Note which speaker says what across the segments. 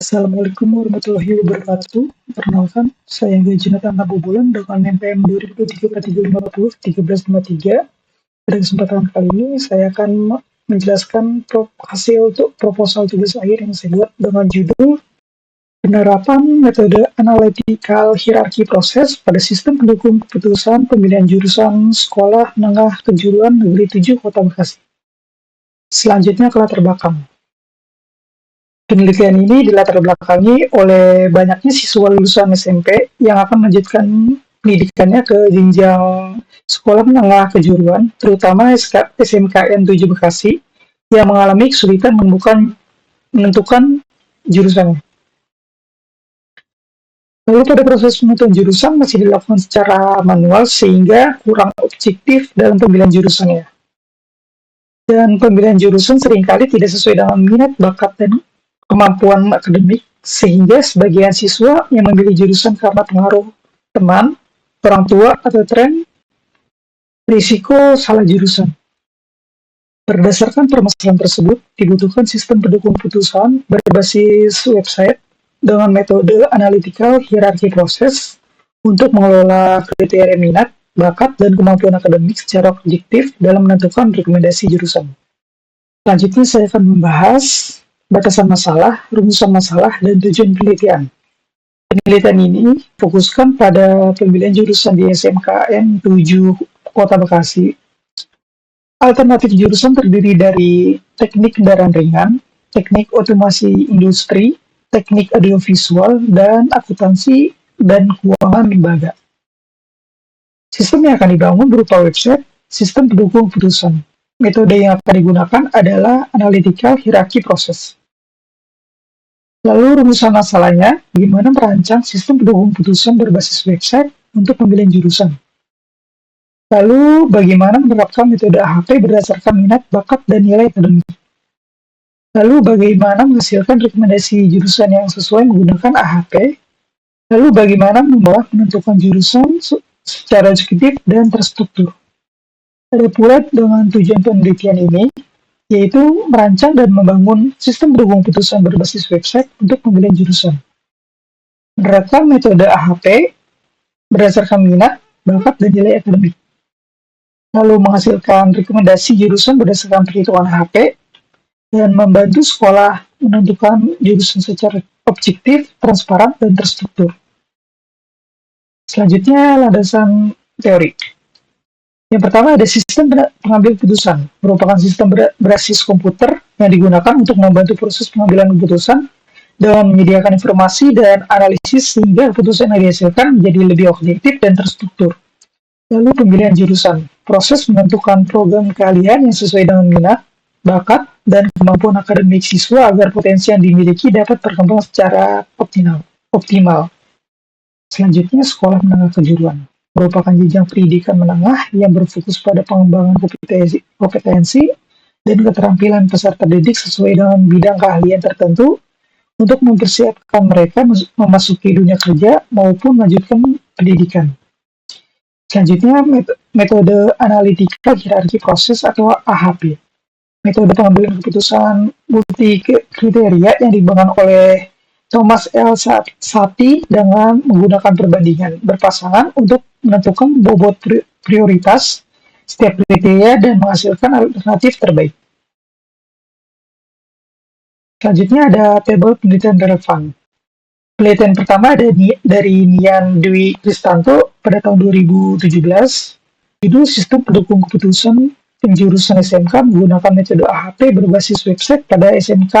Speaker 1: Assalamualaikum warahmatullahi wabarakatuh. Perkenalkan, saya Angga Jonathan Tabubulan dengan NPM 2023-350 1353. Pada kesempatan kali ini, saya akan menjelaskan hasil untuk proposal tugas akhir yang saya buat dengan judul Penerapan Metode Analytical Hierarchy Process pada Sistem Pendukung Keputusan Pemilihan Jurusan Sekolah Menengah Kejuruan Negeri 7 Kota Bekasi. Selanjutnya ke latar belakang. Penelitian ini dilatar belakangi oleh banyaknya siswa lulusan SMP yang akan melanjutkan pendidikannya ke jenjang sekolah menengah kejuruan, terutama SMKN 7 Bekasi, yang mengalami kesulitan menentukan jurusannya. Lalu pada proses penentuan jurusan masih dilakukan secara manual sehingga kurang objektif dalam pemilihan jurusannya. Dan pemilihan jurusan seringkali tidak sesuai dengan minat, bakat, dan kemampuan akademik, sehingga sebagian siswa yang memilih jurusan karena pengaruh teman, orang tua, atau tren, risiko salah jurusan. Berdasarkan permasalahan tersebut, dibutuhkan sistem pendukung putusan berbasis website dengan metode analytical hierarchy process untuk mengelola kriteria minat, bakat, dan kemampuan akademik secara objektif dalam menentukan rekomendasi jurusan. Selanjutnya saya akan membahas batasan masalah, rumusan masalah, dan tujuan penelitian. Penelitian ini fokuskan pada pemilihan jurusan di SMKN 7 Kota Bekasi. Alternatif jurusan terdiri dari teknik kendaraan ringan, teknik otomasi industri, teknik audiovisual, dan akuntansi dan keuangan lembaga. Sistem yang akan dibangun berupa website, sistem pendukung putusan. Metode yang akan digunakan adalah analytical hierarchy process. Lalu rumusan masalahnya, bagaimana merancang sistem pendukung putusan berbasis website untuk pemilihan jurusan. Lalu bagaimana menerapkan metode AHP berdasarkan minat, bakat, dan nilai akademik. Lalu bagaimana menghasilkan rekomendasi jurusan yang sesuai menggunakan AHP. Lalu bagaimana membawa menentukan jurusan secara objektif dan terstruktur. Ada pula dengan tujuan penelitian ini, yaitu merancang dan membangun sistem pendukung putusan berbasis website untuk pemilihan jurusan. Menerapkan metode AHP berdasarkan minat, bakat, dan nilai akademik. Lalu menghasilkan rekomendasi jurusan berdasarkan perhitungan AHP dan membantu sekolah menentukan jurusan secara objektif, transparan, dan terstruktur. Selanjutnya, landasan teori. Yang pertama ada sistem pengambil keputusan, merupakan sistem berbasis komputer yang digunakan untuk membantu proses pengambilan keputusan dengan menyediakan informasi dan analisis sehingga keputusan yang dihasilkan menjadi lebih objektif dan terstruktur. Lalu pemilihan jurusan, proses menentukan program keahlian yang sesuai dengan minat, bakat, dan kemampuan akademik siswa agar potensi yang dimiliki dapat berkembang secara optimal. Selanjutnya, sekolah menengah kejuruan merupakan jenjang pendidikan menengah yang berfokus pada pengembangan kompetensi dan keterampilan peserta didik sesuai dengan bidang keahlian tertentu untuk mempersiapkan mereka memasuki dunia kerja maupun melanjutkan pendidikan. Selanjutnya, metode analytical hierarchy process atau AHP. Metode pengambilan keputusan multi kriteria yang dikembangkan oleh Thomas L. Satie dengan menggunakan perbandingan berpasangan untuk menentukan bobot prioritas setiap kriteria dan menghasilkan alternatif terbaik. Selanjutnya ada tabel penelitian relevan. Penelitian pertama ada dari Nian Dwi Kristanto pada tahun 2017. Judul Sistem Pendukung Keputusan Penjurusan SMK menggunakan metode AHP berbasis website pada SMK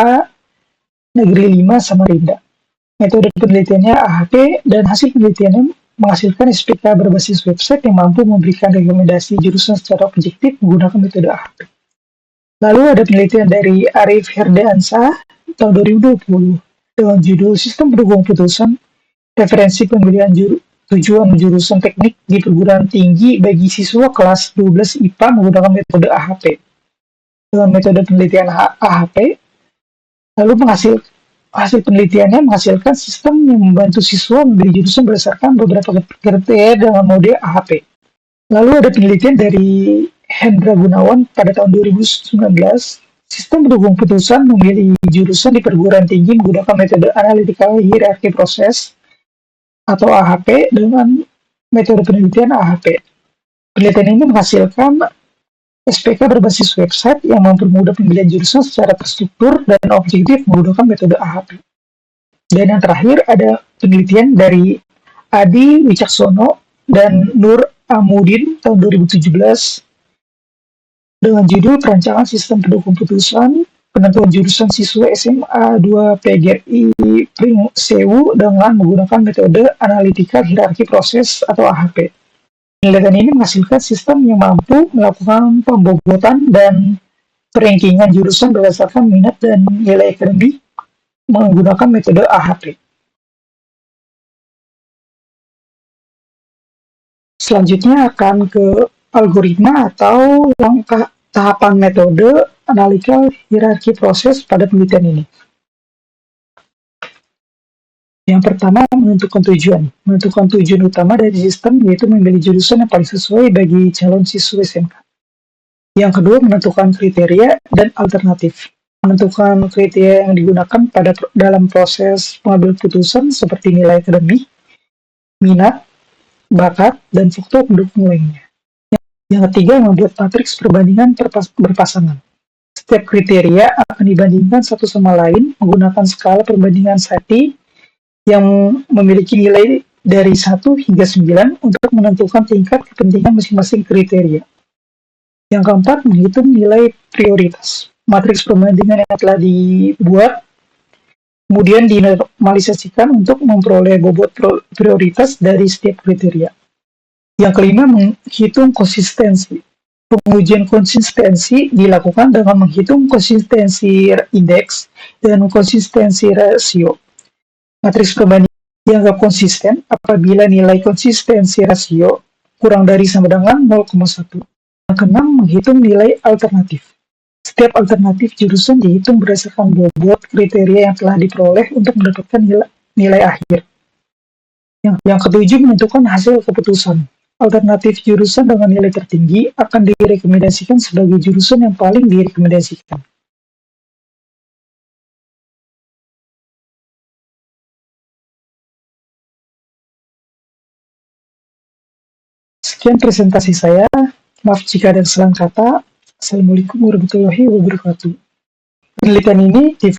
Speaker 1: Negeri 5 Samarinda. Metode penelitiannya AHP dan hasil penelitiannya menghasilkan SPK berbasis website yang mampu memberikan rekomendasi jurusan secara objektif menggunakan metode AHP. Lalu ada penelitian dari Arif Herdiansah tahun 2020 dengan judul Sistem Pendukung Putusan Referensi Pemilihan Tujuan Jurusan Teknik di Perguruan Tinggi bagi siswa kelas 12 IPA menggunakan metode AHP. Dengan metode penelitian AHP, lalu hasil penelitiannya menghasilkan sistem yang membantu siswa memilih jurusan berdasarkan beberapa kriteria dengan mode AHP. Lalu ada penelitian dari Hendra Gunawan pada tahun 2019 Sistem pendukung putusan memilih jurusan di perguruan tinggi menggunakan metode analytical hierarchy process atau AHP dengan metode penelitian AHP. Penelitian ini menghasilkan SPK berbasis website yang mempermudah pemilihan jurusan secara terstruktur dan objektif menggunakan metode AHP. Dan yang terakhir ada penelitian dari Adi Wicaksono dan Nur Amudin tahun 2017 dengan judul Perancangan Sistem Pendukung Putusan Penentuan Jurusan Siswa SMA 2 PGRI Pringsewu dengan menggunakan metode Analytical Hierarchy Process atau AHP. Penelitian ini menghasilkan sistem yang mampu melakukan pembobotan dan perankingan jurusan berdasarkan minat dan nilai akademik menggunakan metode AHP. Selanjutnya akan ke algoritma atau langkah tahapan metode analytical hierarchy process pada penelitian ini. Yang pertama, menentukan tujuan. Menentukan tujuan utama dari sistem yaitu memilih jurusan yang paling sesuai bagi calon siswa SMK. Yang kedua, menentukan kriteria dan alternatif. Menentukan kriteria yang digunakan dalam proses pengambilan putusan seperti nilai akademik, minat, bakat, dan faktor pendukung lainnya. Yang ketiga, membuat matriks perbandingan berpasangan. Setiap kriteria akan dibandingkan satu sama lain menggunakan skala perbandingan Sati yang memiliki nilai dari 1 hingga 9 untuk menentukan tingkat kepentingan masing-masing kriteria. Yang keempat, menghitung nilai prioritas. Matriks perbandingan yang telah dibuat kemudian dinormalisasikan untuk memperoleh bobot prioritas dari setiap kriteria. Yang kelima, menghitung konsistensi. Pengujian konsistensi dilakukan dengan menghitung konsistensi indeks dan konsistensi rasio. Matriks perbandingan dianggap konsisten apabila nilai konsistensi rasio kurang dari sama dengan 0,1. Yang keenam, menghitung nilai alternatif. Setiap alternatif jurusan dihitung berdasarkan bobot kriteria yang telah diperoleh untuk mendapatkan nilai akhir. Yang ketujuh, menentukan hasil keputusan. Alternatif jurusan dengan nilai tertinggi akan direkomendasikan sebagai jurusan yang paling direkomendasikan. Sekian presentasi saya. Maaf jika ada kesalahan kata. Assalamualaikum warahmatullahi wabarakatuh. Penelitian ini